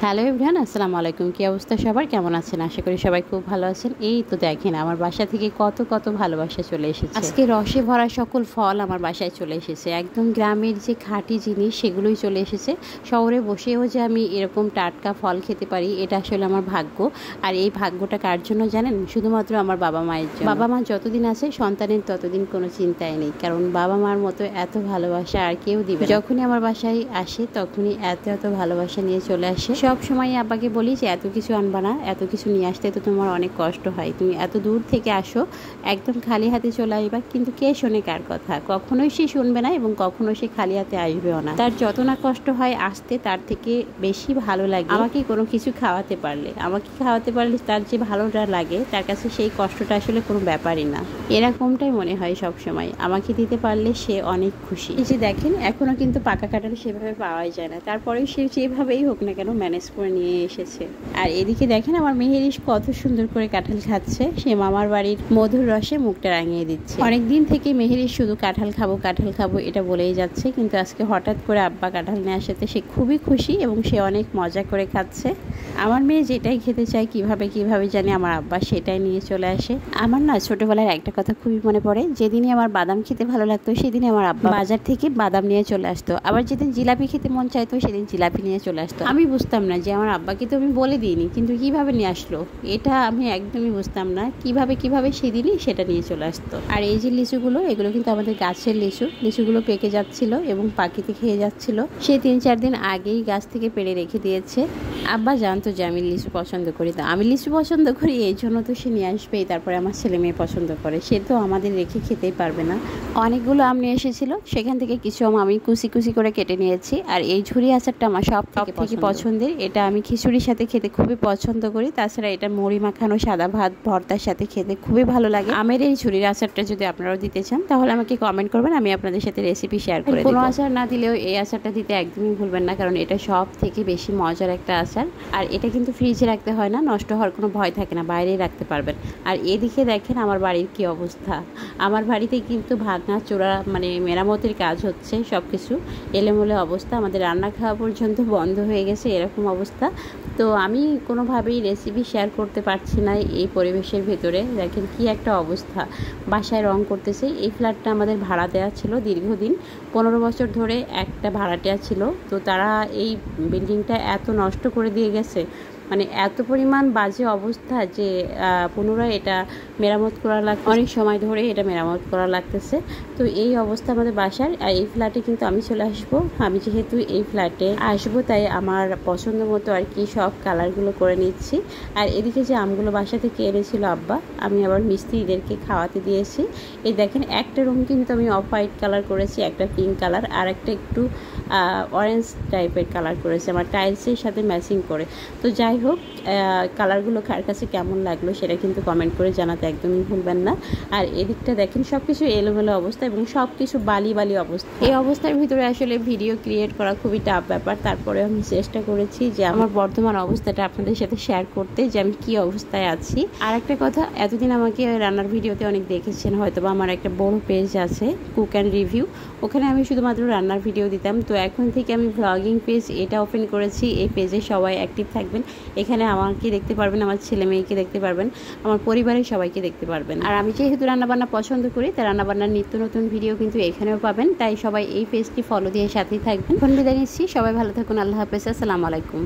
Hello everyone, আসসালামু আলাইকুম। কি অবস্থা সবার, কেমন আছেন? আশা করি সবাই খুব ভালো আছেন। এই তো দেখেন আমার বাসা থেকে কত কত ভালোবাসা চলে এসেছে। আজকে রসে ভরা সকল ফল আমার বাসায় চলে এসেছে। একদম গ্রামের যে খাঁটি জিনিস সেগুলোই চলে এসেছে। শহরে বসেও যে আমি এরকম টাটকা ফল খেতে পারি, এটা আসলে আমার ভাগ্য। আর এই ভাগ্যটা কার জন্য জানেন? শুধুমাত্র আমার বাবা মায়ের জন্য। বাবা মা যতদিন আছে সন্তানের ততদিন কোনো চিন্তাই নেই, কারণ বাবা মার মতো এত ভালোবাসা আর কেউ দিবে না। যখনই আমার বাসায় আসে তখনই এত এত ভালোবাসা নিয়ে চলে আসে। সব সময় আব্বাকে বলি যে এত কিছু আনবা না, এত কিছু নিয়ে আসতে তো তোমার অনেক কষ্ট হয়, তুমি এত দূর থেকে আসো, একদম খালি হাতে চলে আসবা। কিন্তু কে শোনে কার কথা? কখনোই সে শুনবে না এবং কখনো সে খালি হাতে আসবেও না। তার যত না কষ্ট হয় আসতে, তার থেকে বেশি ভালো লাগে আমাকে কোনো কিছু খাওয়াতে পারলে। আমাকে খাওয়াতে পারলে তার যে ভালোটা লাগে, তার কাছে সেই কষ্টটা আসলে কোনো ব্যাপারই না। এরকমটাই মনে হয় সব সময়। আমাকে দিতে পারলে সে অনেক খুশি। এই যে দেখেন, এখনো কিন্তু পাকা কাঁঠাল সেভাবে পাওয়াই যায় না, তারপরেও সে যেভাবেই হোক না কেন ম্যানেজ করে নিয়ে এসেছে। আর এদিকে দেখেন আমার মেহেরিশ কত সুন্দর করে কাঁঠাল খাচ্ছে। সে মামার বাড়ির মধুর রসে মুখটা রাঙিয়ে দিচ্ছে। অনেকদিন থেকে মেহেরিশ শুধু কাঁঠাল খাবো এটা বলেই যাচ্ছে, কিন্তু আজকে হঠাৎ করে আব্বা কাঁঠাল নিয়ে আসাতে সে খুবই খুশি এবং সে অনেক মজা করে খাচ্ছে। আমার মেয়ে যেটাই খেতে চায় কিভাবে জানি আমার আব্বা সেটাই নিয়ে চলে আসে। আমার না ছোটবেলার একটা কথা খুবই মনে পড়ে। যেদিনই আমার বাদাম খেতে ভালো লাগতো সেদিনই আমার আব্বা বাজার থেকে বাদাম নিয়ে চলে আসতো। আবার যেদিন জিলাপি খেতে মন চাইতো সেদিন জিলাপি নিয়ে চলে আসতো। আমি বুঝতাম না যে আমার আব্বাকে তো আমি বলে দিইনি, কিন্তু কিভাবে নিয়ে আসলো এটা আমি একদমই বুঝতাম না। কিভাবে সেদিনই সেটা নিয়ে চলে আসতো। আর এই যে লিচুগুলো, এগুলো কিন্তু আমাদের গাছের লিচুগুলো পেকে যাচ্ছিল এবং পাখিতে খেয়ে যাচ্ছিল। সে 3-4 দিন আগেই গাছ থেকে পেড়ে রেখে দিয়েছে। আব্বা জানতো যে আমি লিচু পছন্দ করি, তো আমি লিচু পছন্দ করি এই জন্য তো সে নিয়ে আসবেই। তারপরে আমার ছেলে মেয়ে পছন্দ করে, সে তো আমাদের রেখে খেতেই পারবে না। অনেকগুলো আম নিয়ে এসেছিল, সেখান থেকে কিছু আম আমি কুচি করে কেটে নিয়েছি। আর এই ঝুরি আচারটা আমার সব থেকে পছন্দের। এটা আমি খিচুড়ির সাথে খেতে খুবই পছন্দ করি। তাছাড়া এটা মুড়ি মাখানো সাদা ভাত ভর্তার সাথে খেতে খুবই ভালো লাগে। আমের এই ঝুরির আচারটা যদি আপনারাও দিতে চান তাহলে আমাকে কমেন্ট করবেন, আমি আপনাদের সাথে রেসিপি শেয়ার করে দেব। কোনো আচার না দিলেও এই আচারটা দিতে একদমই ভুলবেন না, কারণ এটা সব থেকে বেশি মজার একটা আচার। আর এটা কিন্তু ফ্রিজে রাখতে হয় না, নষ্ট হওয়ার কোনো ভয় থাকে না, বাইরেই রাখতে পারবেন। আর এদিকে দেখেন আমার বাড়ির কি অবস্থা। আমার বাড়িতে কিন্তু ভাঙা চোরা মানে মেরামতের কাজ হচ্ছে, সব কিছু এলোমেলো অবস্থা। আমাদের রান্না খাওয়া পর্যন্ত বন্ধ হয়ে গেছে, এরকম অবস্থা। তো আমি কোনোভাবেই রেসিপি শেয়ার করতে পারছি না এই পরিবেশের ভেতরে। দেখেন কি একটা অবস্থা। বাসায় রং করতেছে। এই ফ্ল্যাটটা আমাদের ভাড়া দেওয়া ছিল দীর্ঘদিন, 15 বছর ধরে একটা ভাড়াটিয়া ছিল। তো তারা এই বিল্ডিংটা এত নষ্ট করে দিয়ে গেছে, মানে এত পরিমাণ বাজে অবস্থা যে পুনরায় এটা মেরামত করা লাগছে। অনেক সময় ধরে এটা মেরামত করা লাগতেছে। তো এই অবস্থা আমাদের বাসার। আর এই ফ্ল্যাটে কিন্তু আমি চলে আসবো। আমি যেহেতু এই ফ্ল্যাটে আসবো তাই আমার পছন্দ মতো আর কি সব কালারগুলো করে নিচ্ছি। আর এদিকে যে আমগুলো বাসা থেকে এনেছিল আব্বা, আমি আবার মিস্ত্রিদেরকে খাওয়াতে দিয়েছি। এই দেখেন একটা রুম কিন্তু আমি অফ হোয়াইট কালার করেছি, একটা পিঙ্ক কালার, আর একটা একটু অরেঞ্জ টাইপের কালার করেছি আমার টাইলসের সাথে ম্যাচিং করে। তো যাই হোক, কালারগুলো কার কাছে কেমন লাগলো সেটা কিন্তু কমেন্ট করে জানাতে একদমই ভুলবেন না। আর এদিকটা দেখেন সব কিছু এলোমেলো অবস্থা এবং সব কিছু বালি অবস্থা। এই অবস্থার ভিতরে আসলে ভিডিও ক্রিয়েট করা খুবই টাফ ব্যাপার। তারপরে আমি চেষ্টা করেছি যে আমার বর্তমান অবস্থাটা আপনাদের সাথে শেয়ার করতে, যে আমি কী অবস্থায় আছি। আর একটা কথা, এতদিন আমাকে রান্নার ভিডিওতে অনেক দেখেছেন হয়তো, বা আমার একটা বড় পেজ আছে কুক অ্যান্ড রিভিউ, ওখানে আমি শুধুমাত্র রান্নার ভিডিও দিতাম। তো এখন থেকে আমি ভ্লগিং পেজ এটা ওপেন করেছি। এই পেজে সবাই অ্যাক্টিভ থাকবেন। এখানে আমাকে দেখতে পারবেন, আমার ছেলে মেয়েকে দেখতে পারবেন, আমার পরিবারের সবাইকে দেখতে পারবেন। আর আমি যেহেতু রান্নাবান্না পছন্দ করি, তাই রান্নাবান্নার নিত্য নতুন ভিডিও কিন্তু এখানেও পাবেন। তাই সবাই এই পেজটি ফলো দিয়ে সাথেই থাকবেন। এখন বিদায় নিচ্ছি, সবাই ভালো থাকুন, আল্লাহ হাফেজ, আসসালামু আলাইকুম।